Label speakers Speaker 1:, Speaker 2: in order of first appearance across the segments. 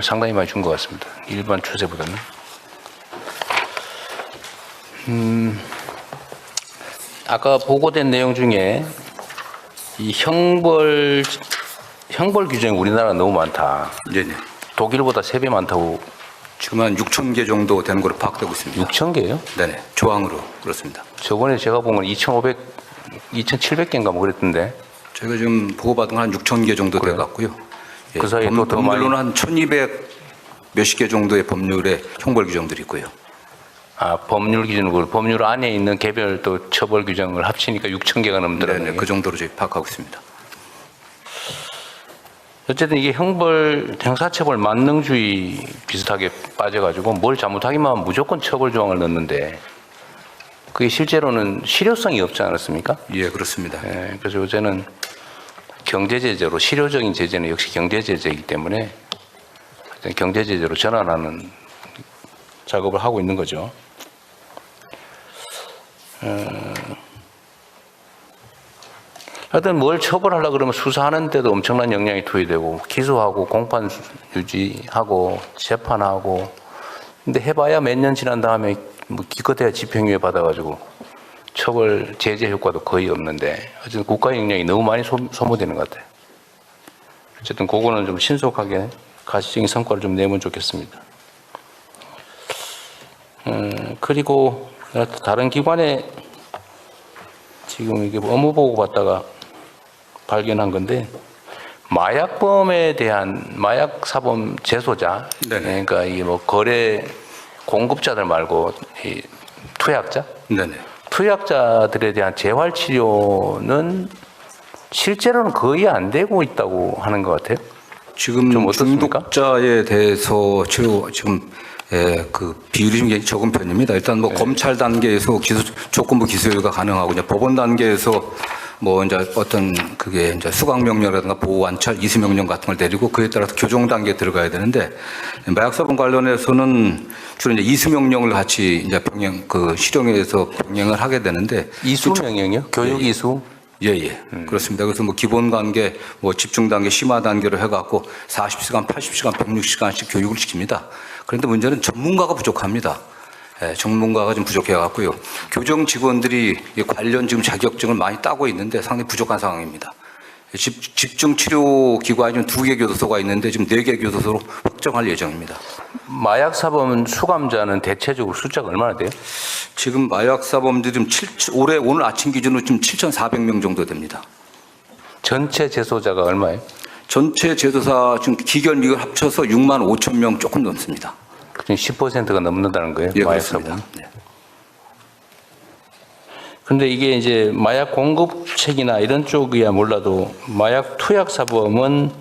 Speaker 1: 상당히 많이 준 것 같습니다. 일반 추세보다는. 아까 보고된 내용 중에 이 형벌 규정이 우리나라가 너무 많다.
Speaker 2: 네네.
Speaker 1: 독일보다 3배 많다고.
Speaker 2: 지금 한 6천 개 정도 되는 걸로 파악되고 있습니다.
Speaker 1: 6천 개요?
Speaker 2: 네네. 조항으로 그렇습니다.
Speaker 1: 저번에 제가 본 건 2,700개인가 뭐 그랬던데.
Speaker 2: 저희가 지금 보고받은 건 한 6천 개 정도 돼 갖고요.
Speaker 1: 그 사이에 또 더 많이.
Speaker 2: 법률로는 한 1,200 몇십 개 정도의 법률의 형벌 규정들이 있고요.
Speaker 1: 아, 법률 기준으로 법률 안에 있는 개별 또 처벌 규정을 합치니까 6천 개가 넘더라고요.
Speaker 2: 네네. 그 정도로 저희 파악하고 있습니다.
Speaker 1: 어쨌든 이게 형사처벌 만능주의 비슷하게 빠져가지고 뭘 잘못하기만 하면 무조건 처벌 조항을 넣는데 그게 실제로는 실효성이 없지 않았습니까?
Speaker 2: 예, 그렇습니다.
Speaker 1: 예, 그래서 요새는 경제제재로 실효적인 제재는 역시 경제제재이기 때문에 경제제재로 전환하는 작업을 하고 있는 거죠. 하여튼 뭘 처벌하려고 그러면 수사하는 데도 엄청난 역량이 투입되고 기소하고 공판 유지하고 재판하고 근데 해봐야 몇 년 지난 다음에 뭐 기껏해야 집행유예 받아가지고 처벌 제재 효과도 거의 없는데 어쨌든 국가 역량이 너무 많이 소모되는 것 같아요. 어쨌든 그거는 좀 신속하게 가시적인 성과를 좀 내면 좋겠습니다. 그리고 다른 기관에 지금 이게 업무 보고 받다가 발견한 건데 마약범에 대한 마약 사범 재소자,
Speaker 2: 네네.
Speaker 1: 그러니까 이게 뭐 거래 공급자들 말고 이 투약자,
Speaker 2: 네네.
Speaker 1: 투약자들에 대한 재활 치료는 실제로는 거의 안 되고 있다고 하는 것 같아요.
Speaker 2: 지금
Speaker 1: 좀 어떻습니까?
Speaker 2: 중독자에 대해서 치료 지금 그 비율이 좀 굉장히 적은 편입니다. 일단 뭐 검찰 단계에서 조건부 기소유예가 가능하고 이제 법원 단계에서 뭐 이제 어떤 그게 이제 수강 명령이라든가 보호 완찰 이수 명령 같은 걸 내리고 그에 따라서 교정 단계에 들어가야 되는데 마약 사범 관련해서는 주로 이제 이수 명령을 같이 이제 병행 그 실형에서 병행을 하게 되는데
Speaker 1: 이수 명령이요? 교육 이수?
Speaker 2: 예. 그렇습니다. 그래서 뭐 기본 단계, 뭐 집중 단계, 심화 단계로 해갖고 40시간, 80시간, 160시간씩 교육을 시킵니다. 그런데 문제는 전문가가 부족합니다. 전문가가 좀 부족해갖고요. 교정 직원들이 관련 지금 자격증을 많이 따고 있는데 상당히 부족한 상황입니다. 집중 치료 기관이 좀 2개 교도소가 있는데 지금 4개 교도소로 확정할 예정입니다.
Speaker 1: 마약 사범 수감자는 대체적으로 숫자가 얼마나 돼요?
Speaker 2: 지금 마약 사범들이 올해 오늘 아침 기준으로 지금 7,400명 정도 됩니다.
Speaker 1: 전체 재소자가 얼마예요?
Speaker 2: 전체 제도사 지금 기결 미결 합쳐서 6만 5천 명 조금 넘습니다.
Speaker 1: 그럼 10%가 넘는다는 거예요?
Speaker 2: 예,
Speaker 1: 마약
Speaker 2: 그렇습니다.
Speaker 1: 사범.
Speaker 2: 네.
Speaker 1: 근데 이게 이제 마약 공급책이나 이런 쪽이야 몰라도 마약 투약 사범은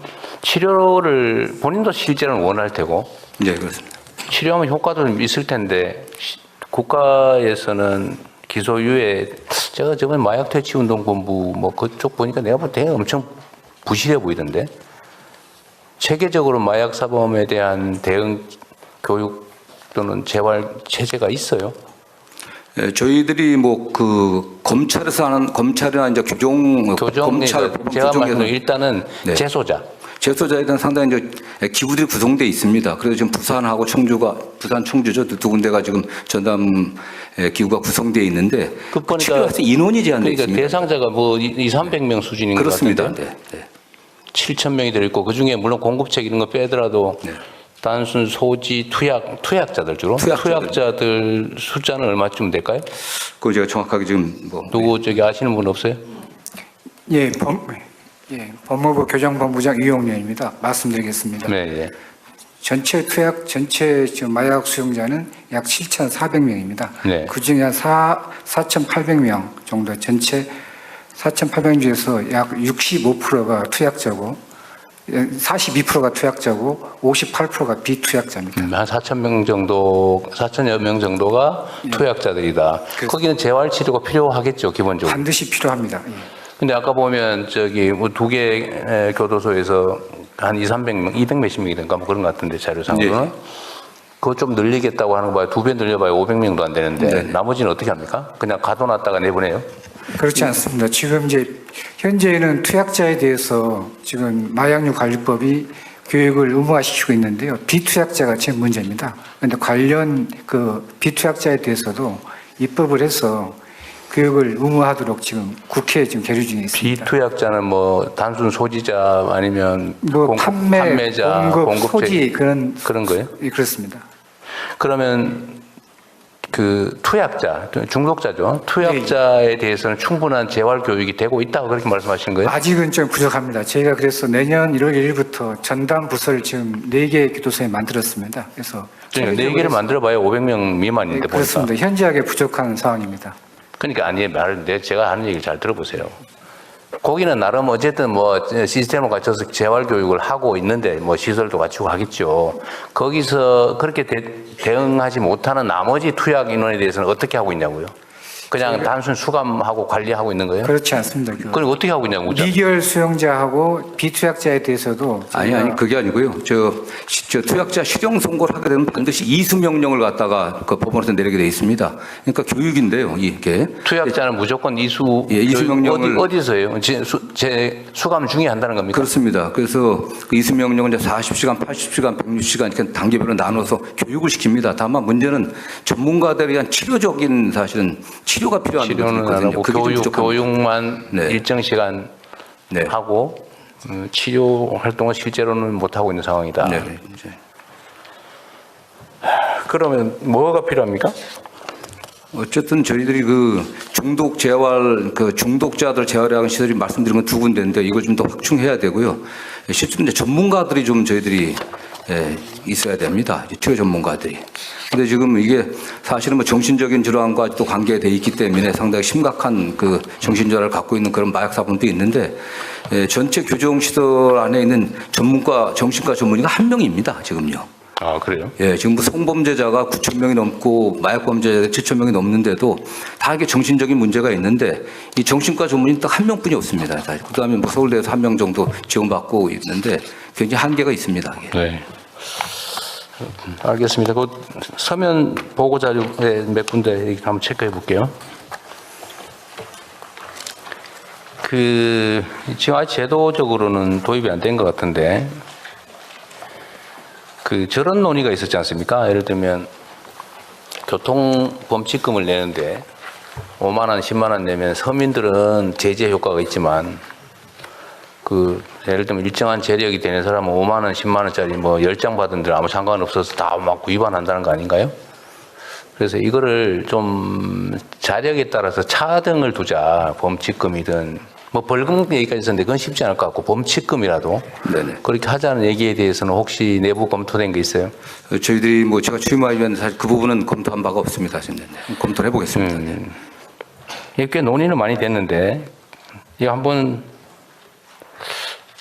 Speaker 1: 치료를 본인도 실제로는 원할 테고
Speaker 2: 네, 그렇습니다.
Speaker 1: 치료하면 효과도 좀 있을 텐데 국가에서는 기소유예 제가 저번에 마약 퇴치 운동 본부 뭐 그쪽 보니까 내가 볼 때 엄청 부실해 보이던데 체계적으로 마약 사범에 대한 대응 교육 또는 재활 체제가 있어요?
Speaker 2: 예, 저희들이 뭐 그 검찰에서 하는 검찰이나 이제 검찰
Speaker 1: 제가
Speaker 2: 규정에서
Speaker 1: 말씀드린 일단은
Speaker 2: 네.
Speaker 1: 재소자에
Speaker 2: 대한 상당히 이제 기구들이 구성돼 있습니다. 그래서 지금 부산하고 부산 청주죠 두 군데가 지금 전담 기구가 구성돼 있는데
Speaker 1: 그 보니까
Speaker 2: 치료해서 인원이 제한돼
Speaker 1: 그러니까
Speaker 2: 있습니다.
Speaker 1: 대상자가 뭐 2,300명 수준인 것
Speaker 2: 그렇습니다.
Speaker 1: 같은데
Speaker 2: 네.
Speaker 1: 7,000명이 들어있고 그중에 물론 공급책 이런 거 빼더라도
Speaker 2: 네.
Speaker 1: 단순 소지 투약자들 주로 투약자들 숫자는 얼마쯤 될까요?
Speaker 2: 그거 제가 정확하게 지금 뭐
Speaker 1: 누구 저기 아시는 분 없어요?
Speaker 3: 예, 법무부 교정본부장 이용렬입니다. 말씀드리겠습니다.
Speaker 1: 네.
Speaker 3: 전체 지금 마약 수용자는 약 7,400명입니다.
Speaker 1: 네.
Speaker 3: 그중에 한 4,800명 정도 전체 4,800명 중에서 약 65%가 투약자고 42%가 투약자고 58%가 비투약자입니다.
Speaker 1: 한 4,000명 정도, 4,000여 명 정도가 투약자들이다. 거기는 재활치료가 필요하겠죠, 기본적으로.
Speaker 3: 반드시 필요합니다. 예.
Speaker 1: 근데 아까 보면 저기 뭐 2개 교도소에서 한 200명, 200 몇십 명이든가 뭐 그런 것 같은데 자료상으로는.
Speaker 2: 네.
Speaker 1: 그거 좀 늘리겠다고 하는 거 봐요. 2배 늘려봐야 500명도 안 되는데
Speaker 2: 네.
Speaker 1: 나머지는 어떻게 합니까? 그냥 가둬놨다가 내보내요?
Speaker 3: 그렇지 않습니다. 지금 이제 현재는 투약자에 대해서 지금 마약류 관리법이 교육을 의무화시키고 있는데요. 비투약자가 제일 문제입니다. 그런데 관련 그 비투약자에 대해서도 입법을 해서 교육을 의무화하도록 지금 국회에 지금 계류 중에 있습니다.
Speaker 1: 비투약자는 뭐 단순 소지자 아니면
Speaker 3: 뭐
Speaker 1: 판매자,
Speaker 3: 공급, 소지 그런
Speaker 1: 거예요?
Speaker 3: 예, 그렇습니다.
Speaker 1: 그러면 그 투약자, 중독자죠. 투약자에 대해서는 충분한 재활 교육이 되고 있다고 그렇게 말씀하신 거예요?
Speaker 3: 아직은 좀 부족합니다. 저희가 그래서 내년 1월 1일부터 전담 부서를 지금 4개 교도소에 만들었습니다. 그래서
Speaker 1: 4개를 만들어봐야 500명 미만인데
Speaker 3: 네,
Speaker 1: 보니까.
Speaker 3: 그렇습니다. 현저하게 부족한 상황입니다.
Speaker 1: 그러니까 아니 제가 하는 얘기를 잘 들어보세요. 거기는 나름 어쨌든 뭐 시스템을 갖춰서 재활 교육을 하고 있는데 뭐 시설도 갖추고 하겠죠. 거기서 그렇게 대응하지 못하는 나머지 투약 인원에 대해서는 어떻게 하고 있냐고요? 그냥 단순 수감하고 관리하고 있는 거예요?
Speaker 3: 그렇지 않습니다.
Speaker 1: 그럼 어떻게 하고 있냐고.
Speaker 3: 미결 수용자하고 비투약자에 대해서도
Speaker 2: 아니 그게 아니고요. 저 투약자 실형 선고를 하게 되면 반드시 이수 명령을 갖다가 그 법원에서 내리게 돼 있습니다. 그러니까 교육인데요, 이게.
Speaker 1: 투약자는 무조건 이수
Speaker 2: 예, 이수 명령을
Speaker 1: 어디서요? 수감 중에 한다는 겁니까?
Speaker 2: 그렇습니다. 그래서 그 이수 명령은 이제 40시간, 80시간, 160시간 이렇게 단계별로 나눠서 교육을 시킵니다. 다만 문제는 전문가들에 대한 치료적인 사실은 치료가 필요한
Speaker 1: 치료는 안
Speaker 2: 부분이
Speaker 1: 하고
Speaker 2: 있거든요.
Speaker 1: 교육만
Speaker 2: 네.
Speaker 1: 일정 시간
Speaker 2: 네.
Speaker 1: 하고 치료 활동은 실제로는 못 하고 있는 상황이다.
Speaker 2: 네. 이제.
Speaker 1: 그러면 뭐가 필요합니까?
Speaker 2: 어쨌든 저희들이 그 중독 재활, 그 중독자들 재활하는 시설이 말씀드린 건 2군데인데 이걸 좀 더 확충해야 되고요. 실제로 이제 전문가들이 좀 저희들이 있어야 됩니다. 치료 전문가들이. 근데 지금 이게 사실은 뭐 정신적인 질환과 또 관계돼 있기 때문에 상당히 심각한 그 정신질환을 갖고 있는 그런 마약 사범도 있는데 전체 교정 시설 안에 있는 정신과 전문의가 1명입니다. 지금요.
Speaker 1: 아, 그래요?
Speaker 2: 예, 지금 성범죄자가 9천 명이 넘고 마약 범죄자가 7천 명이 넘는데도 다 이게 정신적인 문제가 있는데 이 정신과 전문의 딱 1명뿐이 없습니다. 그다음에 뭐 서울대에서 1명 정도 지원받고 있는데 굉장히 한계가 있습니다. 이게.
Speaker 1: 네. 알겠습니다. 그 서면 보고 자료에 몇 군데 이렇게 한번 체크해 볼게요. 지금 아직 제도적으로는 도입이 안 된 것 같은데 저런 논의가 있었지 않습니까? 예를 들면 교통범칙금을 내는데 5만 원, 10만 원 내면 서민들은 제재 효과가 있지만 예를 들면 일정한 재력이 되는 사람은 5만 원, 10만 원짜리 뭐 10장 받은 들 아무 상관없어서 다 막 위반한다는 거 아닌가요? 그래서 이거를 좀 자력에 따라서 차등을 두자. 범칙금이든 뭐 벌금 얘기까지 있었는데 그건 쉽지 않을 것 같고 범칙금이라도
Speaker 2: 네네.
Speaker 1: 그렇게 하자는 얘기에 대해서는 혹시 내부 검토된 게 있어요?
Speaker 2: 저희들이 뭐 제가 취임하면 사실 그 부분은 검토한 바가 없습니다. 지금 검토를 해보겠습니다.
Speaker 1: 이게 꽤 논의는 많이 됐는데 이거 한번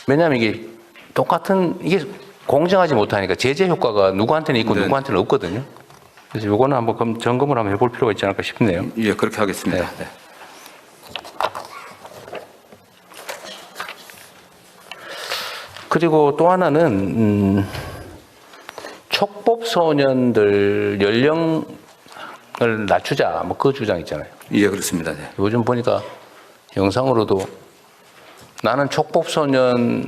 Speaker 1: 왜냐하면 이게 이게 공정하지 못하니까 제재 효과가 누구한테는 있고
Speaker 2: 네.
Speaker 1: 누구한테는 없거든요. 그래서 이거는 한번 점검을 한번 해볼 필요가 있지 않을까 싶네요.
Speaker 2: 예, 그렇게 하겠습니다. 네.
Speaker 1: 그리고 또 하나는 촉법 소년들 연령을 낮추자 뭐 그 주장 있잖아요.
Speaker 2: 예, 그렇습니다. 네.
Speaker 1: 요즘 보니까 영상으로도 나는 촉법 소년에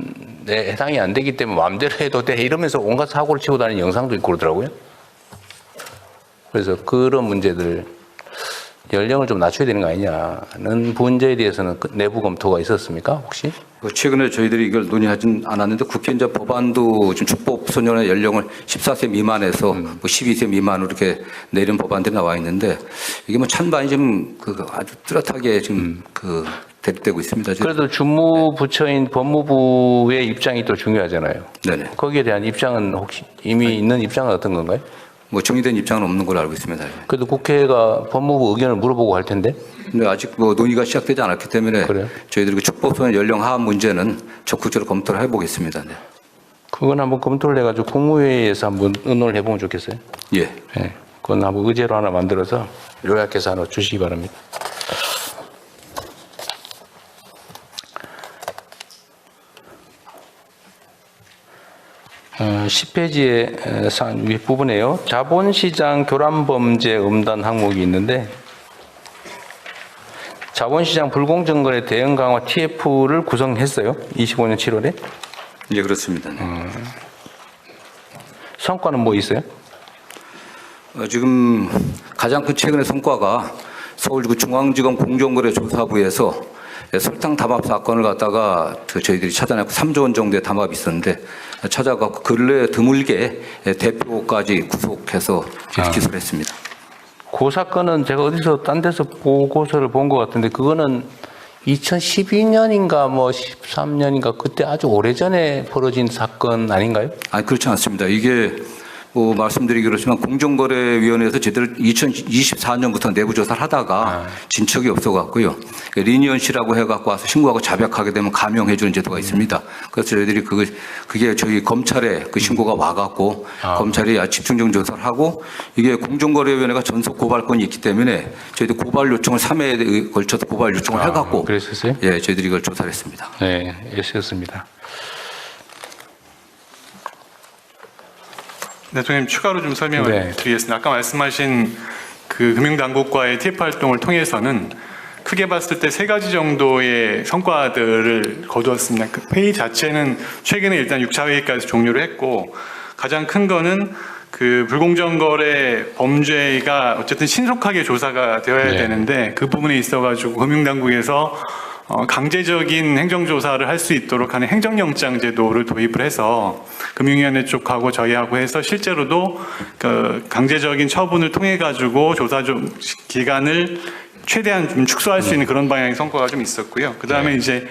Speaker 1: 해당이 안 되기 때문에 마음대로 해도 돼 이러면서 온갖 사고를 치고 다니는 영상도 있고 그러더라고요. 그래서 그런 문제들 연령을 좀 낮춰야 되는 거 아니냐는 문제에 대해서는 내부 검토가 있었습니까 혹시?
Speaker 2: 최근에 저희들이 이걸 논의하진 않았는데 국회 이제 법안도 지금 촉법 소년의 연령을 14세 미만에서 뭐 12세 미만으로 이렇게 내린 법안들이 나와 있는데 이게 뭐 찬반이 좀 아주 뚜렷하게 지금 대립되고 있습니다.
Speaker 1: 그래도 주무부처인 법무부의 입장이 또 중요하잖아요.
Speaker 2: 네네.
Speaker 1: 거기에 대한 입장은 혹시 이미 있는 입장은 어떤 건가요?
Speaker 2: 뭐 정리된 입장은 없는 걸로 알고 있습니다.
Speaker 1: 그래도 국회가 법무부 의견을 물어보고 할 텐데.
Speaker 2: 근데 아직 뭐 논의가 시작되지 않았기 때문에
Speaker 1: 그래요?
Speaker 2: 저희들이 그 촉법소년 연령 하한 문제는 적극적으로 검토를 해보겠습니다. 네.
Speaker 1: 그건 한번 검토를 해가지고 국무회의에서 한번 의논을 해보면 좋겠어요.
Speaker 2: 예.
Speaker 1: 네. 그건 한번 의제로 하나 만들어서 요약해서 하나 주시기 바랍니다. 어, 10페이지의 윗부분에요. 자본시장 교란범죄 음단 항목이 있는데 자본시장 불공정거래 대응 강화 TF를 구성했어요. 25년 7월에.
Speaker 2: 예, 그렇습니다. 네.
Speaker 1: 성과는 뭐 있어요?
Speaker 2: 지금 가장 큰 최근의 성과가 서울중앙지검 공정거래조사부에서 설탕 담합 사건을 갖다가 저희들이 찾아내고 3조 원 정도의 담합이 있었는데 찾아가고 근래 드물게 대표까지 구속해서 기소를 했습니다.
Speaker 1: 그 사건은 제가 어디서 딴 데서 보고서를 본 것 같은데 그거는 2012년인가 뭐 13년인가 그때 아주 오래전에 벌어진 사건 아닌가요?
Speaker 2: 아니 그렇지 않습니다. 이게 뭐 말씀드리기 그렇지만 공정거래위원회에서 제대로 2024년부터 내부 조사를 하다가 진척이 없어갖고요. 리니언 씨라고 해갖고 와서 신고하고 자백하게 되면 감형해주는 제도가 있습니다. 그래서 저희들이 그게 저희 검찰에 그 신고가 와갖고 검찰이 집중적 조사를 하고 이게 공정거래위원회가 전속 고발권이 있기 때문에 저희들 고발 요청을 3회에 걸쳐서 고발 요청을 해갖고
Speaker 1: 그랬었어요?
Speaker 2: 예, 저희들이 이걸 조사를 했습니다.
Speaker 1: 네, 했었습니다.
Speaker 4: 네, 대통령 추가로 좀 설명을 드리겠습니다. 아까 말씀하신 그 금융당국과의 TF 활동을 통해서는 크게 봤을 때 3가지 정도의 성과들을 거두었습니다. 그 회의 자체는 최근에 일단 6차 회의까지 종료를 했고 가장 큰 거는 그 불공정거래 범죄가 어쨌든 신속하게 조사가 되어야 되는데 그 부분에 있어가지고 금융당국에서 강제적인 행정조사를 할 수 있도록 하는 행정영장 제도를 도입을 해서 금융위원회 쪽하고 저희하고 해서 실제로도 그 강제적인 처분을 통해 가지고 조사 기간을 최대한 좀 축소할 수 있는 그런 방향의 성과가 좀 있었고요. 그 다음에 이제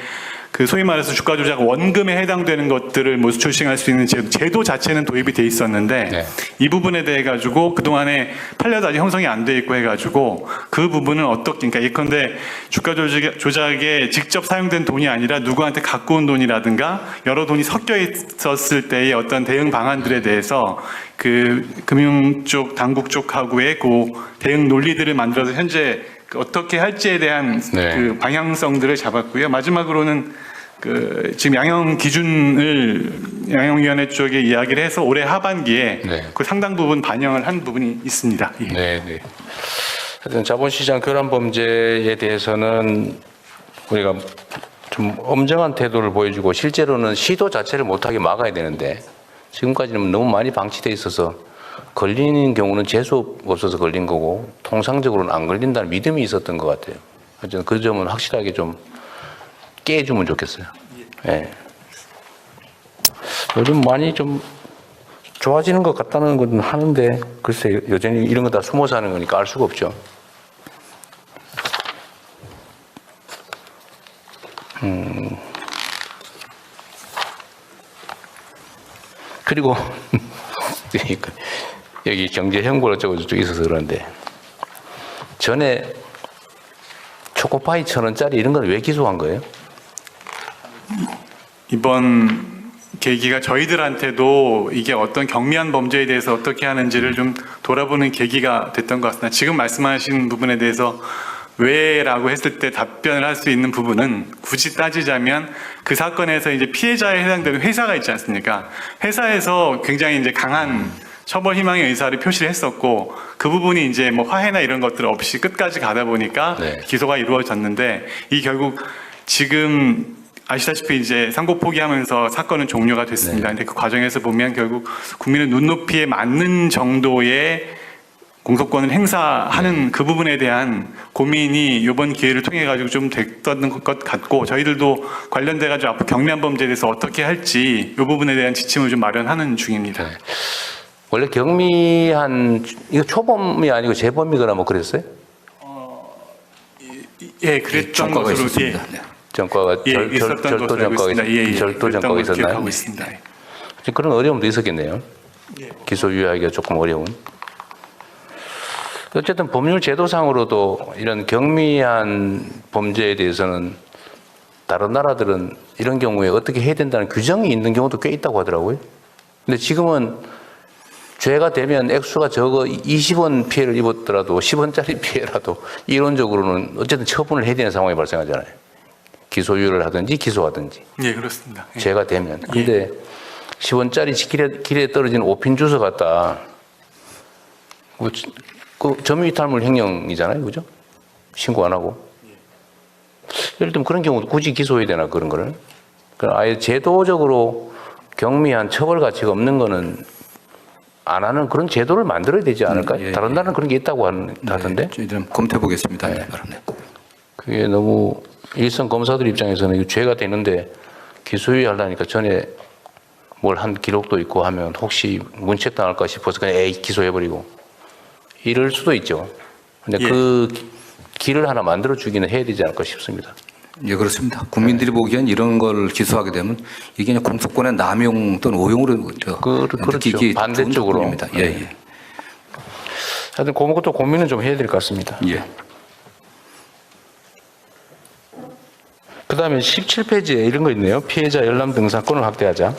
Speaker 4: 그 소위 말해서 주가 조작 원금에 해당되는 것들을 뭐 출싱할 수 있는 제도 자체는 도입이 돼 있었는데 이 부분에 대해 가지고 그동안에 판례도 아직 형성이 안 돼 있고 해가지고 그 부분은 어떻게 그러니까 예컨대 주가 조작에 직접 사용된 돈이 아니라 누구한테 갖고 온 돈이라든가 여러 돈이 섞여 있었을 때의 어떤 대응 방안들에 대해서 그 금융 쪽 당국 쪽하고의 그 대응 논리들을 만들어서 현재 어떻게 할지에 대한 그 방향성들을 잡았고요. 마지막으로는 그 지금 양형 기준을 양형위원회 쪽에 이야기를 해서 올해 하반기에 그 상당 부분 반영을 한 부분이 있습니다. 예.
Speaker 1: 네. 하여튼 자본시장 교란 범죄에 대해서는 우리가 좀 엄정한 태도를 보여주고 실제로는 시도 자체를 못하게 막아야 되는데 지금까지는 너무 많이 방치돼 있어서 걸리는 경우는 재수 없어서 걸린 거고 통상적으로는 안 걸린다는 믿음이 있었던 것 같아요. 하여튼 그 점은 확실하게 좀 깨주면 좋겠어요. 예. 요즘 많이 좀 좋아지는 것 같다는 건 하는데 글쎄 여전히 이런 거 다 숨어서 하는 거니까 알 수가 없죠. 그리고 여기 경제 형벌 어쩌고 저쩌고 있어서 그런데 전에 초코파이 1,000원짜리 이런 건 왜 기소한 거예요?
Speaker 4: 이번 계기가 저희들한테도 이게 어떤 경미한 범죄에 대해서 어떻게 하는지를 좀 돌아보는 계기가 됐던 것 같습니다. 지금 말씀하신 부분에 대해서 왜라고 했을 때 답변을 할 수 있는 부분은 굳이 따지자면 그 사건에서 이제 피해자에 해당되는 회사가 있지 않습니까? 회사에서 굉장히 이제 강한 처벌 희망의 의사를 표시를 했었고 그 부분이 이제 뭐 화해나 이런 것들 없이 끝까지 가다 보니까 기소가 이루어졌는데 이 결국 지금 아시다시피 이제 상고 포기하면서 사건은 종료가 됐습니다. 근데 그 과정에서 보면 결국 국민의 눈높이에 맞는 정도의 공소권을 행사하는 그 부분에 대한 고민이 이번 기회를 통해 가지고 좀 됐던 것 같고 저희들도 관련돼 가지고 앞으로 경미한 범죄에 대해서 어떻게 할지 이 부분에 대한 지침을 좀 마련하는 중입니다.
Speaker 1: 원래 경미한 이거 초범이 아니고 재범이거나 뭐 그랬어요?
Speaker 4: 예, 그랬던 것으로
Speaker 1: 전과가 절도 전과가 절도 전과가 있었나요?
Speaker 4: 있습니다.
Speaker 1: 그런 어려움도 있었겠네요. 기소 유예하기가 조금 어려운. 어쨌든 법률 제도상으로도 이런 경미한 범죄에 대해서는 다른 나라들은 이런 경우에 어떻게 해야 된다는 규정이 있는 경우도 꽤 있다고 하더라고요. 근데 지금은 죄가 되면 액수가 적어 20원 피해를 입었더라도 10원짜리 피해라도 이론적으로는 어쨌든 처분을 해야 되는 상황이 발생하잖아요. 기소유예를 하든지 기소하든지.
Speaker 4: 예, 그렇습니다. 예.
Speaker 1: 죄가 되면. 근데 10원짜리 길에 떨어진 5핀 주워 갖다 그 점유이탈물 횡령이잖아요, 그죠? 신고 안 하고. 예를 들면 그런 경우도 굳이 기소해야 되나 그런 거를? 아예 제도적으로 경미한 처벌 가치가 없는 거는 안 하는 그런 제도를 만들어야 되지 않을까요?
Speaker 2: 예,
Speaker 1: 다른 나라는 그런 게 있다고 하던데.
Speaker 2: 저희들은 검토해 보겠습니다. 네.
Speaker 1: 그게 너무 일선 검사들 입장에서는 이거 죄가 되는데 기소유예 하려니까 전에 뭘 한 기록도 있고 하면 혹시 문책당할까 싶어서 그냥 에이 기소해버리고 이럴 수도 있죠. 근데
Speaker 4: 예.
Speaker 1: 그 길을 하나 만들어 주기는 해야 되지 않을까 싶습니다.
Speaker 2: 예, 그렇습니다. 국민들이 보기엔 이런 걸 기소하게 되면 이게 그냥 공소권의 남용 또는 오용으로
Speaker 1: 그렇죠.
Speaker 2: 느끼기
Speaker 1: 반대쪽으로.
Speaker 2: 좋은 부분입니다. 예, 예.
Speaker 1: 하여튼 그것도 고민은 좀 해야 될 것 같습니다.
Speaker 2: 예.
Speaker 1: 그 다음에 17페이지에 이런 거 있네요. 피해자 열람 등사권을 확대하자.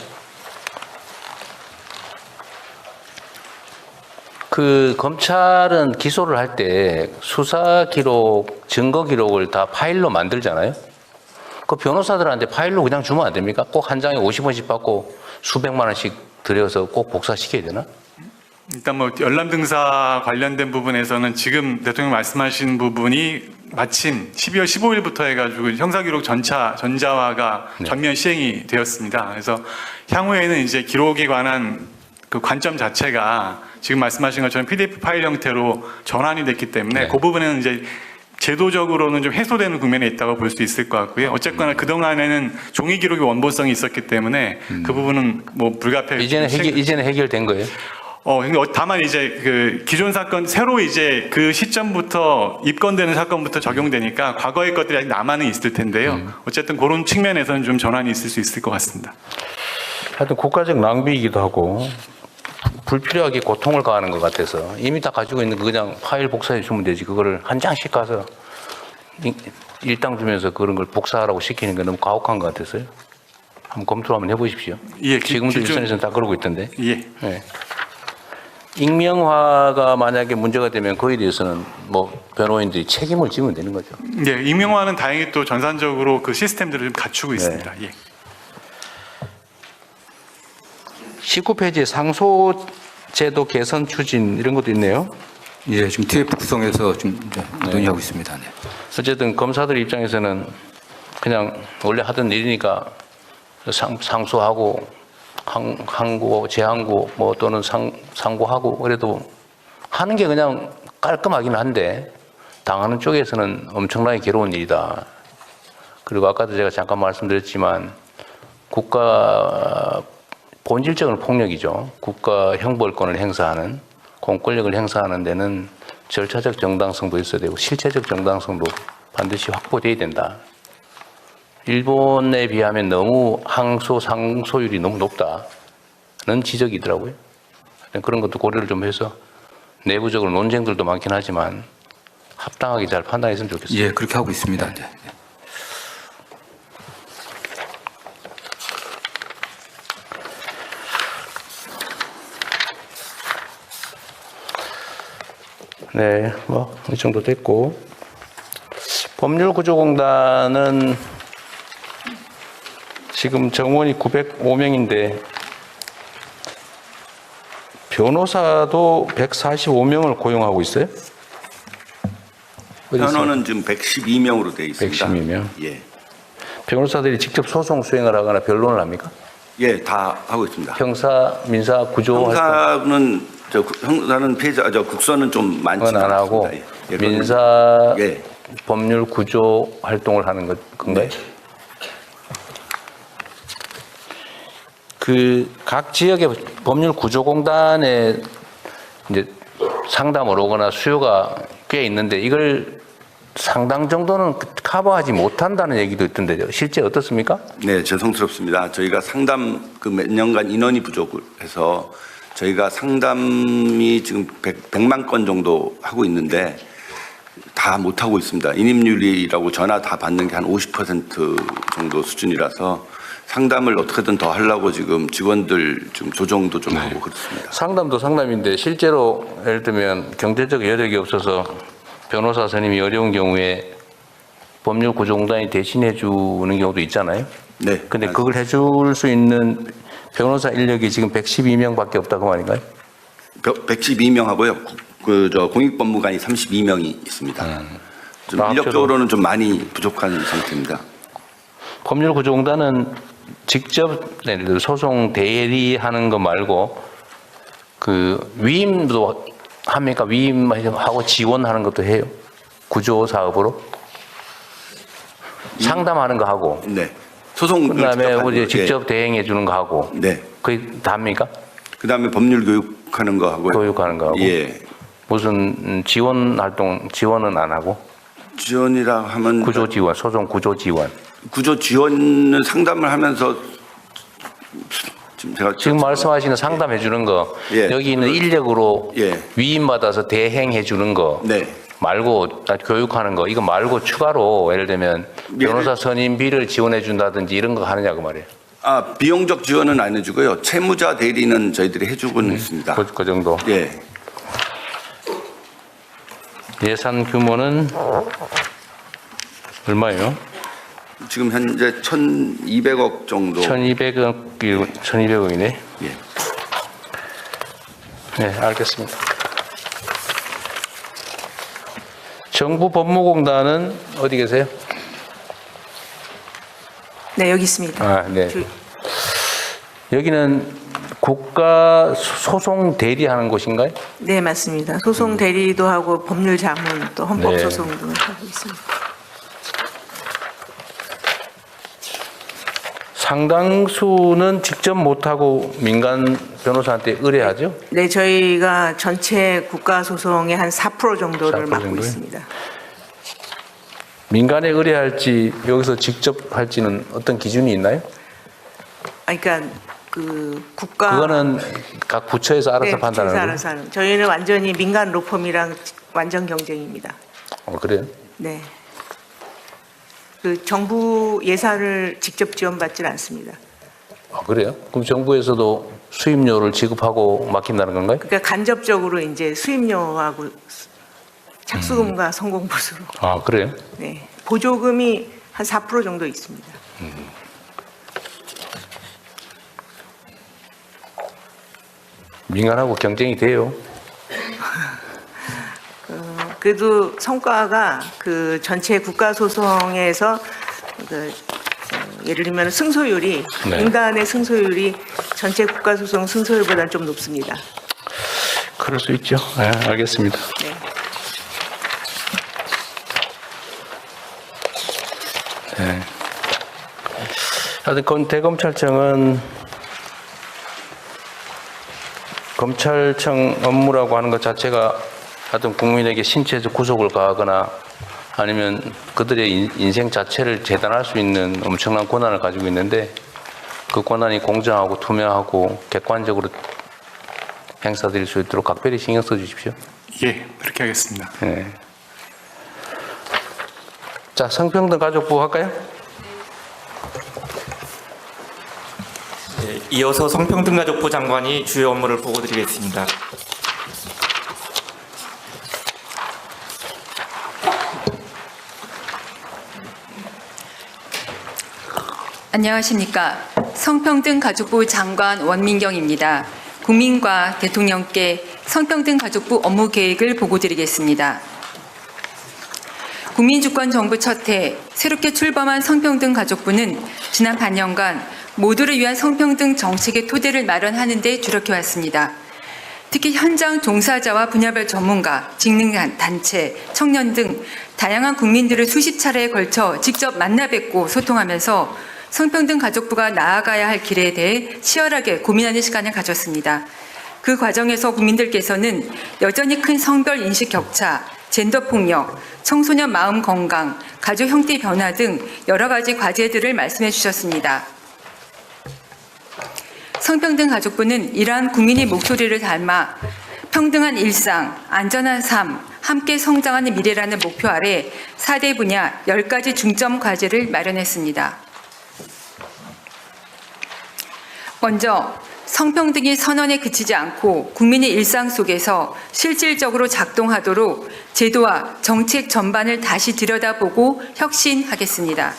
Speaker 1: 그 검찰은 기소를 할 때 수사 기록, 증거 기록을 다 파일로 만들잖아요. 그 변호사들한테 파일로 그냥 주면 안 됩니까? 꼭 한 장에 50원씩 받고 수백만 원씩 들여서 꼭 복사시켜야 되나?
Speaker 4: 일단 뭐 열람 등사 관련된 부분에서는 지금 대통령 말씀하신 부분이 마침 12월 15일부터 해가지고 형사기록 전자화가 전면 시행이 되었습니다. 그래서 향후에는 이제 기록에 관한 그 관점 자체가 지금 말씀하신 것처럼 PDF 파일 형태로 전환이 됐기 때문에
Speaker 1: 네.
Speaker 4: 그 부분은 이제 제도적으로는 좀 해소되는 국면에 있다고 볼 수 있을 것 같고요. 어쨌거나 그동안에는 종이 기록의 원본성이 있었기 때문에 그 부분은 뭐 불가피하게
Speaker 1: 이제는 해결된 거예요.
Speaker 4: 근데 다만 이제 그 기존 사건 새로 이제 그 시점부터 입건되는 사건부터 적용되니까 과거의 것들이 아직 남아는 있을 텐데요. 어쨌든 그런 측면에서는 좀 전환이 있을 수 있을 것 같습니다.
Speaker 1: 하여튼 국가적 낭비이기도 하고 불필요하게 고통을 가하는 것 같아서 이미 다 가지고 있는 거 그냥 파일 복사해 주면 되지 그거를 한 장씩 가서 일당 주면서 그런 걸 복사하라고 시키는 게 너무 가혹한 것 같아서요. 한번 검토를 한번 해보십시오.
Speaker 4: 예,
Speaker 1: 지금도 일선에서는 다 그러고 있던데.
Speaker 4: 예.
Speaker 1: 네. 익명화가 만약에 문제가 되면 그에 대해서는 뭐 변호인들이 책임을 지면 되는 거죠.
Speaker 4: 예, 익명화는 다행히 또 전산적으로 그 시스템들을 좀 갖추고 있습니다. 예.
Speaker 1: 19페이지에 상소제도 개선 추진 이런 것도 있네요.
Speaker 2: 예, 지금 TF 구성해서 좀 이제 논의하고 있습니다. 네.
Speaker 1: 어쨌든 검사들 입장에서는 그냥 원래 하던 일이니까 상소하고 항고, 재항고 뭐 또는 상고하고 그래도 하는 게 그냥 깔끔하긴 한데 당하는 쪽에서는 엄청나게 괴로운 일이다. 그리고 아까도 제가 잠깐 말씀드렸지만 국가 본질적인 폭력이죠. 국가 형벌권을 행사하는 공권력을 행사하는 데는 절차적 정당성도 있어야 되고 실체적 정당성도 반드시 확보돼야 된다. 일본에 비하면 너무 항소, 상소율이 너무 높다는 지적이더라고요. 그런 것도 고려를 좀 해서 내부적으로 논쟁들도 많긴 하지만 합당하게 잘 판단했으면 좋겠습니다.
Speaker 2: 예, 그렇게 하고 있습니다. 네.
Speaker 1: 네, 뭐 이 정도 됐고 법률구조공단은 지금 정원이 905명인데 변호사도 145명을 고용하고 있어요?
Speaker 5: 변호는 지금 112명으로 되어 있습니다.
Speaker 1: 112명.
Speaker 5: 예.
Speaker 1: 변호사들이 직접 소송 수행을 하거나 변론을 합니까?
Speaker 5: 예, 다 하고 있습니다.
Speaker 1: 형사, 민사, 구조 활동
Speaker 5: 형사는 피해자, 국선은 좀 많지
Speaker 1: 그건 안 하고
Speaker 5: 않습니다. 예,
Speaker 1: 민사
Speaker 5: 예.
Speaker 1: 법률 구조 활동을 하는 건가요?
Speaker 5: 네.
Speaker 1: 그 각 지역의 법률 구조공단에 이제 상담을 오거나 수요가 꽤 있는데 이걸 상당 정도는 커버하지 못한다는 얘기도 있던데요. 실제 어떻습니까?
Speaker 5: 네, 죄송스럽습니다. 저희가 상담 그 몇 년간 인원이 부족을 해서 저희가 상담이 지금 100만 건 정도 하고 있는데 다 못하고 있습니다. 인입률이라고 전화 다 받는 게 한 50% 정도 수준이라서 상담을 어떻게든 더 하려고 지금 직원들 좀 조정도 좀 하고 그렇습니다.
Speaker 1: 상담도 상담인데 실제로 예를 들면 경제적 여력이 없어서 변호사 선임이 어려운 경우에 법률 구조공단이 대신해 주는 경우도 있잖아요.
Speaker 5: 네.
Speaker 1: 근데 그걸 해줄 수 있는 변호사 인력이 지금 112명밖에 없다 그 말인가요?
Speaker 5: 112명 하고요. 공익법무관이 32명이 있습니다. 좀
Speaker 1: 합쳐도-
Speaker 5: 인력적으로는 좀 많이 부족한 상태입니다.
Speaker 1: 법률구조공단은 직접 예를 들어 소송 대리하는 거 말고 그 위임도 합니까? 위임하고 지원하는 것도 해요? 구조 사업으로? 상담하는 거 하고.
Speaker 5: 네. 소송
Speaker 1: 그다음에 우리 직접 대행해 주는 거 하고.
Speaker 5: 네.
Speaker 1: 그게 다입니까?
Speaker 5: 그다음에 법률 교육하는 거 하고요.
Speaker 1: 교육하는 거 하고.
Speaker 5: 예.
Speaker 1: 무슨 지원 활동 지원은 안 하고?
Speaker 5: 지원이라 하면
Speaker 1: 구조 지원, 소송 구조 지원.
Speaker 5: 구조 지원은 상담을 하면서
Speaker 1: 지금 말씀하시는 상담해 주는 거,
Speaker 5: 예.
Speaker 1: 여기 있는 인력으로
Speaker 5: 예.
Speaker 1: 위임받아서 대행해 주는 거
Speaker 5: 네.
Speaker 1: 말고 교육하는 거 이거 말고 추가로 예를 들면 변호사 선임비를 지원해 준다든지 이런 거 하느냐고 말이에요.
Speaker 5: 아, 비용적 지원은 안 해주고요. 채무자 대리는 저희들이 해주고는 있습니다.
Speaker 1: 그 정도.
Speaker 5: 예.
Speaker 1: 예산 규모는 얼마예요?
Speaker 5: 지금 현재 1,200억 정도.
Speaker 1: 1,200억이네.
Speaker 5: 예.
Speaker 1: 네, 알겠습니다. 정부 법무공단은 어디 계세요?
Speaker 6: 네, 여기 있습니다.
Speaker 1: 아, 네. 여기는 국가 소송 대리하는 곳인가요?
Speaker 6: 네, 맞습니다. 소송 대리도 하고 법률 자문 또 헌법
Speaker 1: 네.
Speaker 6: 소송도 하고 있습니다.
Speaker 1: 상당수는 직접 못하고 민간 변호사한테 의뢰하죠?
Speaker 6: 네, 저희가 전체 국가 소송의 한 4% 정도를
Speaker 1: 4%
Speaker 6: 맡고
Speaker 1: 정도요?
Speaker 6: 있습니다.
Speaker 1: 민간에 의뢰할지 여기서 직접 할지는 어떤 기준이 있나요?
Speaker 6: 그러니까 그 국가
Speaker 1: 그거는 각 부처에서 알아서
Speaker 6: 네,
Speaker 1: 판단하는 거예요?
Speaker 6: 알아서 하는. 저희는 완전히 민간 로펌이랑 완전 경쟁입니다.
Speaker 1: 그래요?
Speaker 6: 네. 그 정부 예산을 직접 지원받지는 않습니다.
Speaker 1: 그래요? 그럼 정부에서도 수임료를 지급하고 맡긴다는 건가요?
Speaker 6: 그러니까 간접적으로 이제 수임료하고 착수금과 성공보수로.
Speaker 1: 아, 그래요?
Speaker 6: 네. 보조금이 한 4% 정도 있습니다.
Speaker 1: 민간하고 경쟁이 돼요.
Speaker 6: 그래도 성과가 그 전체 국가 소송에서 예를 들면 승소율이
Speaker 1: 네.
Speaker 6: 민간의 승소율이 전체 국가 소송 승소율보다는 좀 높습니다.
Speaker 1: 그럴 수 있죠. 네, 알겠습니다.
Speaker 6: 네.
Speaker 1: 네. 하여튼 대검찰청은 검찰청 업무라고 하는 것 자체가 하여튼 국민에게 신체적 구속을 가하거나 아니면 그들의 인생 자체를 재단할 수 있는 엄청난 권한을 가지고 있는데 그 권한이 공정하고 투명하고 객관적으로 행사될 수 있도록 각별히 신경 써주십시오.
Speaker 4: 예, 그렇게 하겠습니다.
Speaker 1: 네. 자, 성평등 가족부 할까요?
Speaker 7: 네, 이어서 성평등가족부 장관이 주요 업무를 보고드리겠습니다.
Speaker 8: 안녕하십니까. 성평등가족부 장관 원민경입니다. 국민과 대통령께 성평등가족부 업무 계획을 보고드리겠습니다. 국민주권정부 첫해 새롭게 출범한 성평등가족부는 지난 반년간 모두를 위한 성평등 정책의 토대를 마련하는 데 주력해왔습니다. 특히 현장 종사자와 분야별 전문가, 직능단체, 청년 등 다양한 국민들을 수십 차례에 걸쳐 직접 만나 뵙고 소통하면서 성평등 가족부가 나아가야 할 길에 대해 치열하게 고민하는 시간을 가졌습니다. 그 과정에서 국민들께서는 여전히 큰 성별 인식 격차, 젠더 폭력, 청소년 마음 건강, 가족 형태 변화 등 여러 가지 과제들을 말씀해 주셨습니다. 성평등 가족부는 이러한 국민의 목소리를 담아 평등한 일상, 안전한 삶, 함께 성장하는 미래라는 목표 아래 4대 분야 10가지 중점 과제를 마련했습니다. 먼저 성평등이 선언에 그치지 않고 국민의 일상 속에서 실질적으로 작동하도록 제도와 정책 전반을 다시 들여다보고 혁신하겠습니다.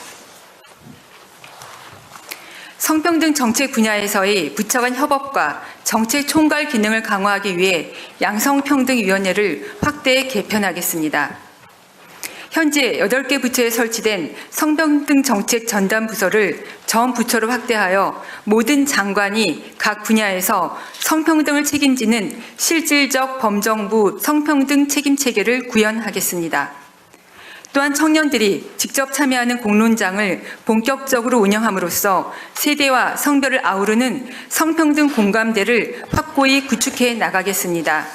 Speaker 8: 성평등 정책 분야에서의 부처 간 협업과 정책 총괄 기능을 강화하기 위해 양성평등위원회를 확대 개편하겠습니다. 현재 8개 부처에 설치된 성평등 정책 전담 부서를 전 부처로 확대하여 모든 장관이 각 분야에서 성평등을 책임지는 실질적 범정부 성평등 책임 체계를 구현하겠습니다. 또한 청년들이 직접 참여하는 공론장을 본격적으로 운영함으로써 세대와 성별을 아우르는 성평등 공감대를 확고히 구축해 나가겠습니다.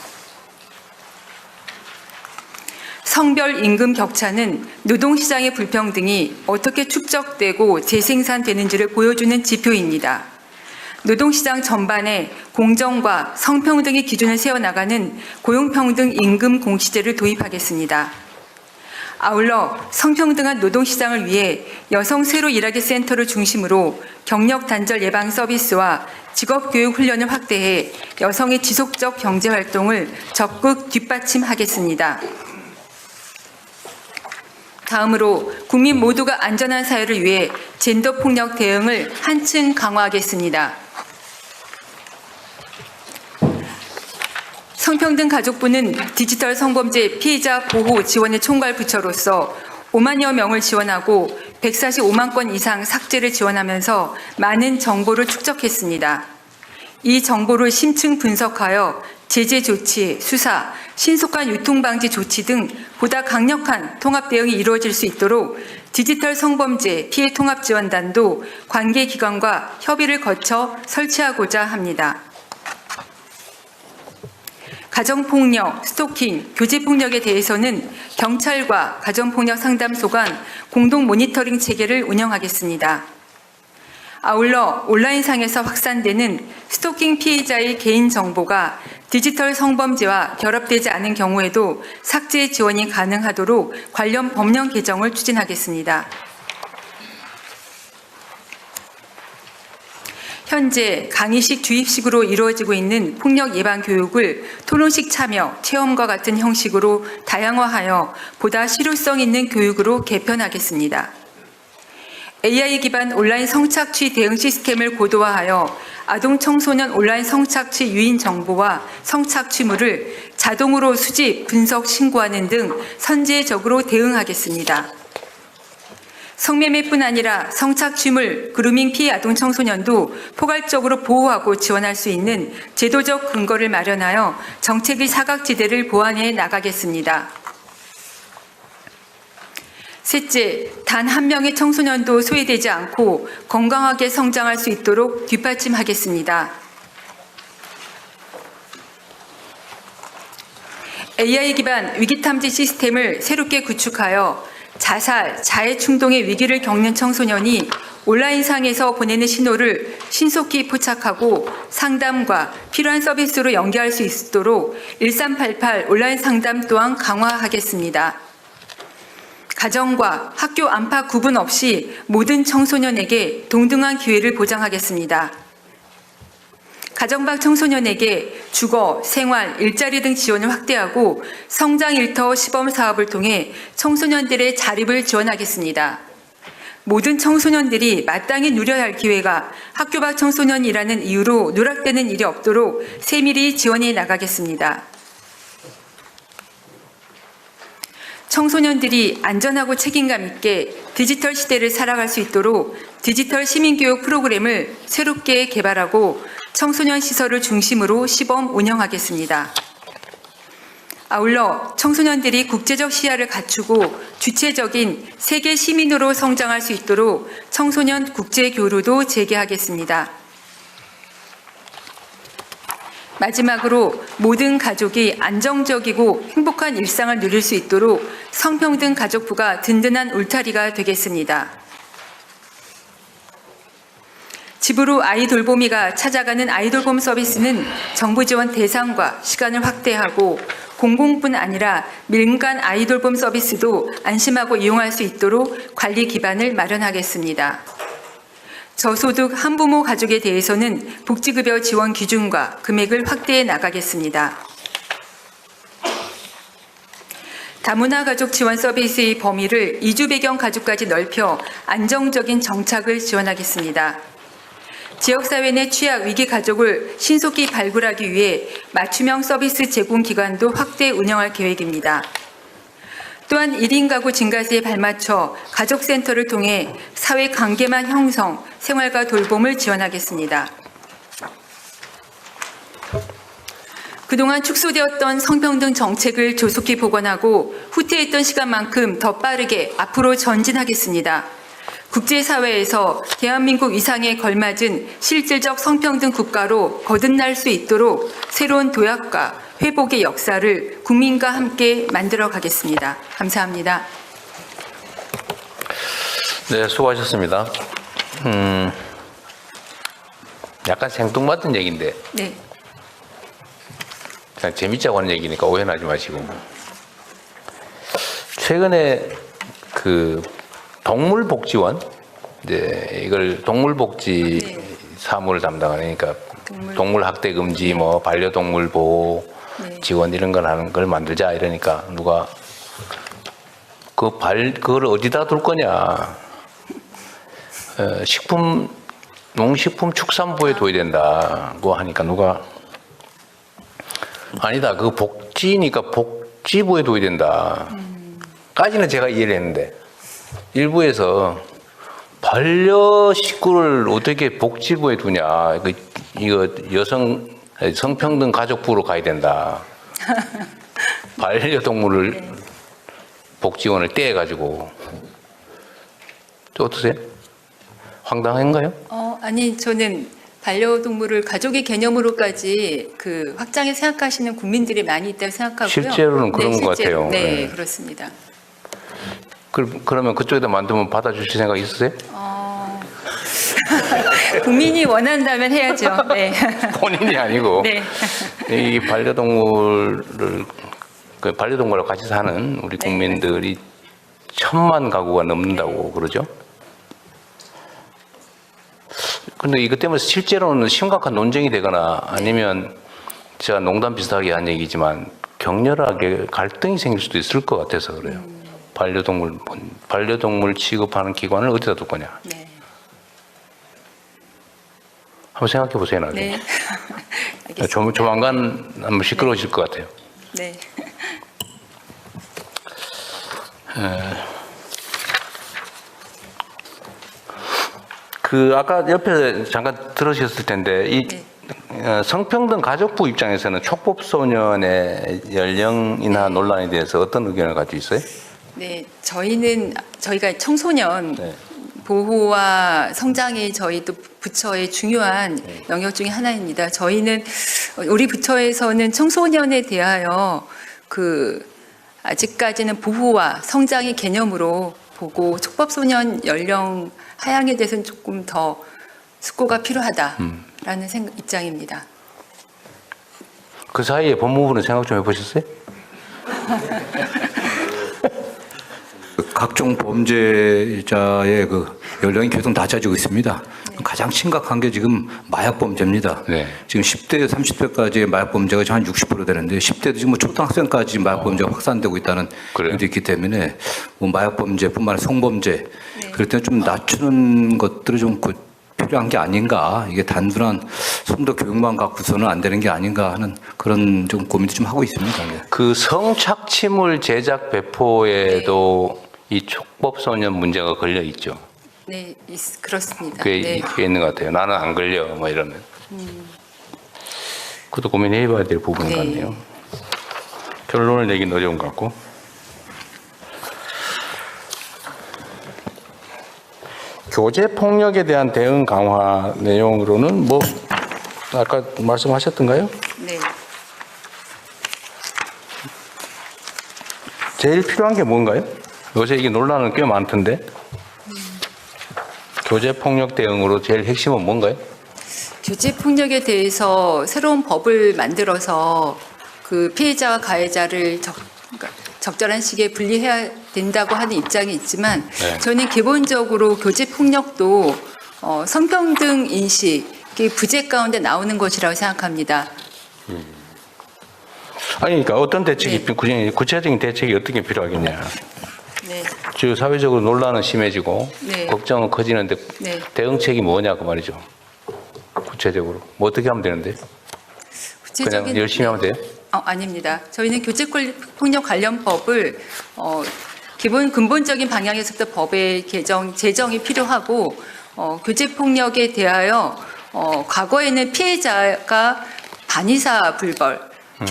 Speaker 8: 성별 임금 격차는 노동시장의 불평등이 어떻게 축적되고 재생산되는지를 보여주는 지표입니다. 노동시장 전반에 공정과 성평등의 기준을 세워나가는 고용평등 임금 공시제를 도입하겠습니다. 아울러 성평등한 노동시장을 위해 여성 새로 일하기 센터를 중심으로 경력 단절 예방 서비스와 직업교육 훈련을 확대해 여성의 지속적 경제활동을 적극 뒷받침하겠습니다. 다음으로 국민 모두가 안전한 사회를 위해 젠더 폭력 대응을 한층 강화하겠습니다. 성평등 가족부는 디지털 성범죄 피해자 보호 지원의 총괄 부처로서 5만여 명을 지원하고 145만 건 이상 삭제를 지원하면서 많은 정보를 축적했습니다. 이 정보를 심층 분석하여 제재 조치, 수사, 신속한 유통방지 조치 등 보다 강력한 통합 대응이 이루어질 수 있도록 디지털 성범죄 피해 통합지원단도 관계기관과 협의를 거쳐 설치하고자 합니다. 가정폭력, 스토킹, 교제폭력에 대해서는 경찰과 가정폭력 상담소 간 공동 모니터링 체계를 운영하겠습니다. 아울러 온라인상에서 확산되는 스토킹 피해자의 개인정보가 디지털 성범죄와 결합되지 않은 경우에도 삭제 지원이 가능하도록 관련 법령 개정을 추진하겠습니다. 현재 강의식 주입식으로 이루어지고 있는 폭력 예방 교육을 토론식 참여, 체험과 같은 형식으로 다양화하여 보다 실효성 있는 교육으로 개편하겠습니다. AI 기반 온라인 성착취 대응 시스템을 고도화하여 아동 청소년 온라인 성착취 유인 정보와 성착취물을 자동으로 수집, 분석, 신고하는 등 선제적으로 대응하겠습니다. 성매매뿐 아니라 성착취물, 그루밍 피해 아동 청소년도 포괄적으로 보호하고 지원할 수 있는 제도적 근거를 마련하여 정책의 사각지대를 보완해 나가겠습니다. 셋째, 단 한 명의 청소년도 소외되지 않고 건강하게 성장할 수 있도록 뒷받침하겠습니다. AI 기반 위기탐지 시스템을 새롭게 구축하여 자살, 자해 충동의 위기를 겪는 청소년이 온라인상에서 보내는 신호를 신속히 포착하고 상담과 필요한 서비스로 연계할 수 있도록 1388 온라인 상담 또한 강화하겠습니다. 가정과 학교 안팎 구분 없이 모든 청소년에게 동등한 기회를 보장하겠습니다. 가정 밖 청소년에게 주거, 생활, 일자리 등 지원을 확대하고 성장 일터 시범 사업을 통해 청소년들의 자립을 지원하겠습니다. 모든 청소년들이 마땅히 누려야 할 기회가 학교 밖 청소년이라는 이유로 누락되는 일이 없도록 세밀히 지원해 나가겠습니다. 청소년들이 안전하고 책임감 있게 디지털 시대를 살아갈 수 있도록 디지털 시민교육 프로그램을 새롭게 개발하고 청소년 시설을 중심으로 시범 운영하겠습니다. 아울러 청소년들이 국제적 시야를 갖추고 주체적인 세계 시민으로 성장할 수 있도록 청소년 국제 교류도 재개하겠습니다. 마지막으로 모든 가족이 안정적이고 행복한 일상을 누릴 수 있도록 성평등 가족부가 든든한 울타리가 되겠습니다. 집으로 아이 돌보미가 찾아가는 아이돌봄 서비스는 정부 지원 대상과 시간을 확대하고 공공뿐 아니라 민간 아이돌봄 서비스도 안심하고 이용할 수 있도록 관리 기반을 마련하겠습니다. 저소득 한부모 가족에 대해서는 복지급여 지원 기준과 금액을 확대해 나가겠습니다. 다문화 가족 지원 서비스의 범위를 이주 배경 가족까지 넓혀 안정적인 정착을 지원하겠습니다. 지역사회 내 취약 위기 가족을 신속히 발굴하기 위해 맞춤형 서비스 제공 기관도 확대 운영할 계획입니다. 또한 1인 가구 증가세에 발맞춰 가족센터를 통해 사회 관계만 형성, 생활과 돌봄을 지원하겠습니다. 그동안 축소되었던 성평등 정책을 조속히 복원하고 후퇴했던 시간만큼 더 빠르게 앞으로 전진하겠습니다. 국제사회에서 대한민국 위상에 걸맞은 실질적 성평등 국가로 거듭날 수 있도록 새로운 도약과 회복의 역사를 국민과 함께 만들어 가겠습니다. 감사합니다.
Speaker 1: 네, 수고하셨습니다. 약간 생뚱맞은 얘기인데
Speaker 8: 네.
Speaker 1: 그냥 재밌자고 하는 얘기니까 오해는 하지 마시고. 최근에 그 동물복지원, 네, 이걸 동물복지
Speaker 8: 네.
Speaker 1: 사무를 담당하니까 동물 학대 금지, 뭐 반려동물 보호
Speaker 8: 네.
Speaker 1: 지원 이런 걸 하는 걸 만들자 이러니까 누가 그걸 어디다 둘 거냐? 농식품축산부에 둬야 된다고 하니까 누가 아니다. 그 복지니까 복지부에 둬야 된다. 까지는 제가 이해를 했는데 일부에서 반려식구를 어떻게 복지부에 두냐. 이거 성평등 가족부로 가야 된다. 반려동물을 복지원을 떼가지고 어떠세요? 황당한가요?
Speaker 8: 아니 저는 반려동물을 가족의 개념으로까지 그 확장해 생각하시는 국민들이 많이 있다고 생각하고요.
Speaker 1: 실제로는 그런 것 같아요.
Speaker 8: 네,
Speaker 1: 네.
Speaker 8: 그렇습니다.
Speaker 1: 그러면 그쪽에다 만들면 받아주실 생각 있으세요?
Speaker 8: 국민이 원한다면 해야죠. 네.
Speaker 1: 본인이 아니고
Speaker 8: 네.
Speaker 1: 이 반려동물과 같이 사는 우리 국민들이 1,000만 가구가 넘는다고 그러죠. 근데 이것 때문에 실제로는 심각한 논쟁이 되거나 아니면 제가 농담 비슷하게 한 얘기지만 격렬하게 갈등이 생길 수도 있을 것 같아서 그래요. 반려동물 취급하는 기관을 어디다 둘 거냐.
Speaker 8: 네.
Speaker 1: 한번 생각해 보세요, 나중에.
Speaker 8: 네. 알겠습니다.
Speaker 1: 조만간 한번 시끄러우실 것 같아요.
Speaker 8: 네.
Speaker 1: 아까 옆에 잠깐 들으셨을 텐데 이 성평등 가족부 입장에서는 촉법소년의 연령이나 논란에 대해서 어떤 의견을 가지고 있어요?
Speaker 8: 네, 저희가 청소년
Speaker 1: 네.
Speaker 8: 보호와 성장이 저희 또 부처의 중요한 영역 중에 하나입니다. 저희는 우리 부처에서는 청소년에 대하여 아직까지는 보호와 성장의 개념으로 보고 촉법소년 연령 하향에 대해서는 조금 더 숙고가 필요하다라는 입장입니다.
Speaker 1: 그 사이에 법무부는 생각 좀 해보셨어요?
Speaker 2: 각종 범죄자의 연령이 계속 낮아지고 있습니다. 가장 심각한 게 지금 마약 범죄입니다.
Speaker 1: 네.
Speaker 2: 지금 10대, 30대까지의 마약 범죄가 한 60% 되는데 10대도 지금 초등학생까지 마약 범죄가 확산되고 있다는 점도 있기 때문에 마약 범죄뿐만 아니라 성범죄 그럴 때는 좀 낮추는 것들이 좀 필요한 게 아닌가. 이게 단순한 좀 더 교육만 갖고서는 안 되는 게 아닌가 하는 그런 좀 고민도 좀 하고 있습니다.
Speaker 1: 그 성착취물 제작 배포에도 이 촉법소년 문제가 걸려 있죠.
Speaker 8: 네, 그렇습니다.
Speaker 1: 꽤
Speaker 8: 네.
Speaker 1: 있는 것 같아요. 나는 안 걸려, 뭐 이러면. 그것도 고민해봐야 될 부분
Speaker 8: 네.
Speaker 1: 같네요. 결론을 내긴 어려운 것 같고. 교제 폭력에 대한 대응 강화 내용으로는 아까 말씀하셨던가요?
Speaker 8: 네.
Speaker 1: 제일 필요한 게 뭔가요? 요새 이게 논란은 꽤 많던데. 교제 폭력 대응으로 제일 핵심은 뭔가요?
Speaker 8: 교제 폭력에 대해서 새로운 법을 만들어서 그 피해자와 가해자를 적절한 시기에 분리해야 된다고 하는 입장이 있지만
Speaker 1: 네.
Speaker 8: 저는 기본적으로 교제 폭력도 성평등 인식이 부재 가운데 나오는 것이라고 생각합니다.
Speaker 1: 아니, 그러니까 어떤 대책이 구체적인 대책이 어떻게 필요하겠냐.
Speaker 8: 네.
Speaker 1: 즉 사회적으로 논란은 심해지고
Speaker 8: 네.
Speaker 1: 걱정은 커지는데
Speaker 8: 네.
Speaker 1: 대응책이 뭐냐 그 말이죠. 구체적으로 뭐 어떻게 하면 되는데? 그냥 열심히 하면 돼요?
Speaker 8: 아닙니다. 저희는 교제 폭력 관련법을 근본적인 방향에서부터 법의 제정이 필요하고 교제 폭력에 대하여 과거에는 피해자가 반의사 불벌,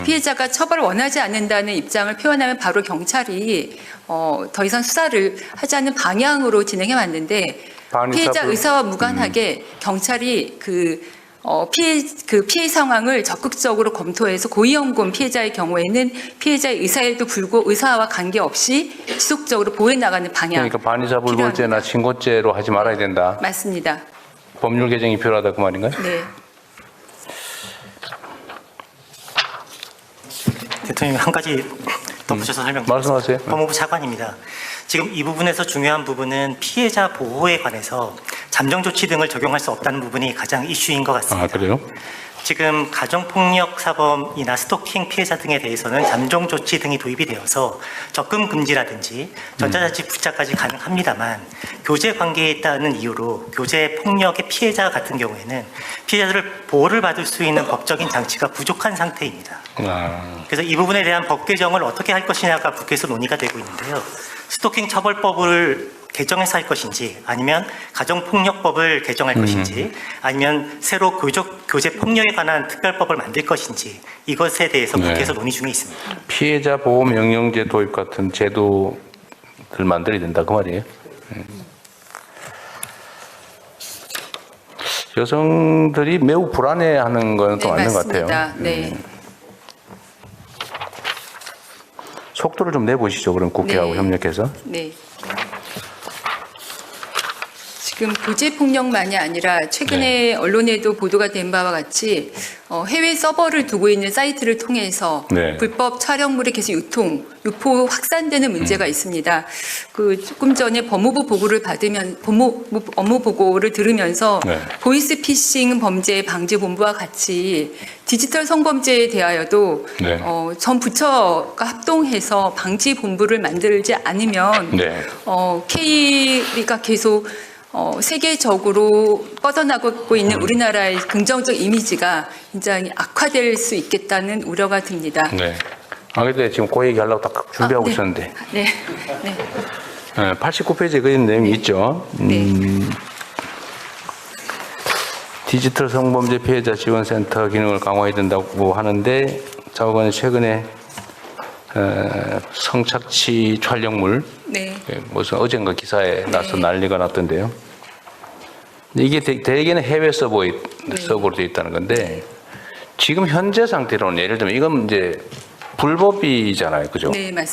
Speaker 8: 피해자가 처벌을 원하지 않는다는 입장을 표현하면 바로 경찰이 더 이상 수사를 하지 않는 방향으로 진행해 왔는데 피해자 의사와 무관하게 경찰이 피해 상황을 적극적으로 검토해서 고위험군 피해자의 경우에는 피해자의 의사와 관계없이 지속적으로 보호해 나가는 방향.
Speaker 1: 그러니까 반의사불벌죄나 친고죄로 하지 말아야 된다.
Speaker 8: 맞습니다.
Speaker 1: 법률 개정이 필요하다 그 말인가요?
Speaker 8: 네.
Speaker 9: 대통령님 한 가지 덧붙여서
Speaker 1: 말씀하세요.
Speaker 9: 법무부 차관입니다. 지금 이 부분에서 중요한 부분은 피해자 보호에 관해서 잠정 조치 등을 적용할 수 없다는 부분이 가장 이슈인 것 같습니다.
Speaker 1: 아, 그래요?
Speaker 9: 지금 가정폭력 사범이나 스토킹 피해자 등에 대해서는 잠정 조치 등이 도입이 되어서 접근 금지라든지 전자자치 부착까지 가능합니다만 교제 관계에 있다는 이유로 교제 폭력의 피해자 같은 경우에는 피해자들을 보호를 받을 수 있는 법적인 장치가 부족한 상태입니다. 그래서 이 부분에 대한 법 개정을 어떻게 할 것이냐가 국회에서 논의가 되고 있는데요. 스토킹 처벌법을 개정해서 할 것인지 아니면 가정폭력법을 개정할 것인지 아니면 새로 교제 폭력에 관한 특별법을 만들 것인지 이것에 대해서 국회에서 논의 중에 있습니다.
Speaker 1: 피해자 보호 명령제 도입 같은 제도들 만들어야 된다 그 말이에요. 여성들이 매우 불안해하는 건 또 맞는 것 같아요.
Speaker 8: 맞습니다. 네.
Speaker 1: 속도를 좀 내보시죠. 그럼 국회하고
Speaker 8: 네.
Speaker 1: 협력해서.
Speaker 8: 네. 지금 교제 폭력만이 아니라 최근에 언론에도 보도가 된 바와 같이 해외 서버를 두고 있는 사이트를 통해서 불법 촬영물이 계속 유포 확산되는 문제가 있습니다. 조금 전에 법무부 보고를 업무 보고를 들으면서 보이스피싱 범죄 방지 본부와 같이 디지털 성범죄에 대하여도 전 부처가 합동해서 방지 본부를 만들지 않으면 K가 계속 세계적으로 뻗어나가고 있는 우리나라의 긍정적 이미지가 굉장히 악화될 수 있겠다는 우려가 듭니다.
Speaker 1: 네. 근데 지금 그 얘기 하려고 딱 준비하고 있었는데.
Speaker 8: 네. 네.
Speaker 1: 89페이지에 그런 내용이 있죠. 디지털 성범죄 피해자 지원센터 기능을 강화해야 된다고 하는데 자관이 최근에 성착취 촬영물 무슨 어젠가 기사에 나서 난리가 났던데요. 이게 대개는 해외 서버로 되어 있다는 건데 지금 현재 상태로는 예를 들면 이건 이제 불법이잖아요, 그죠?
Speaker 8: 네, 맞습니다.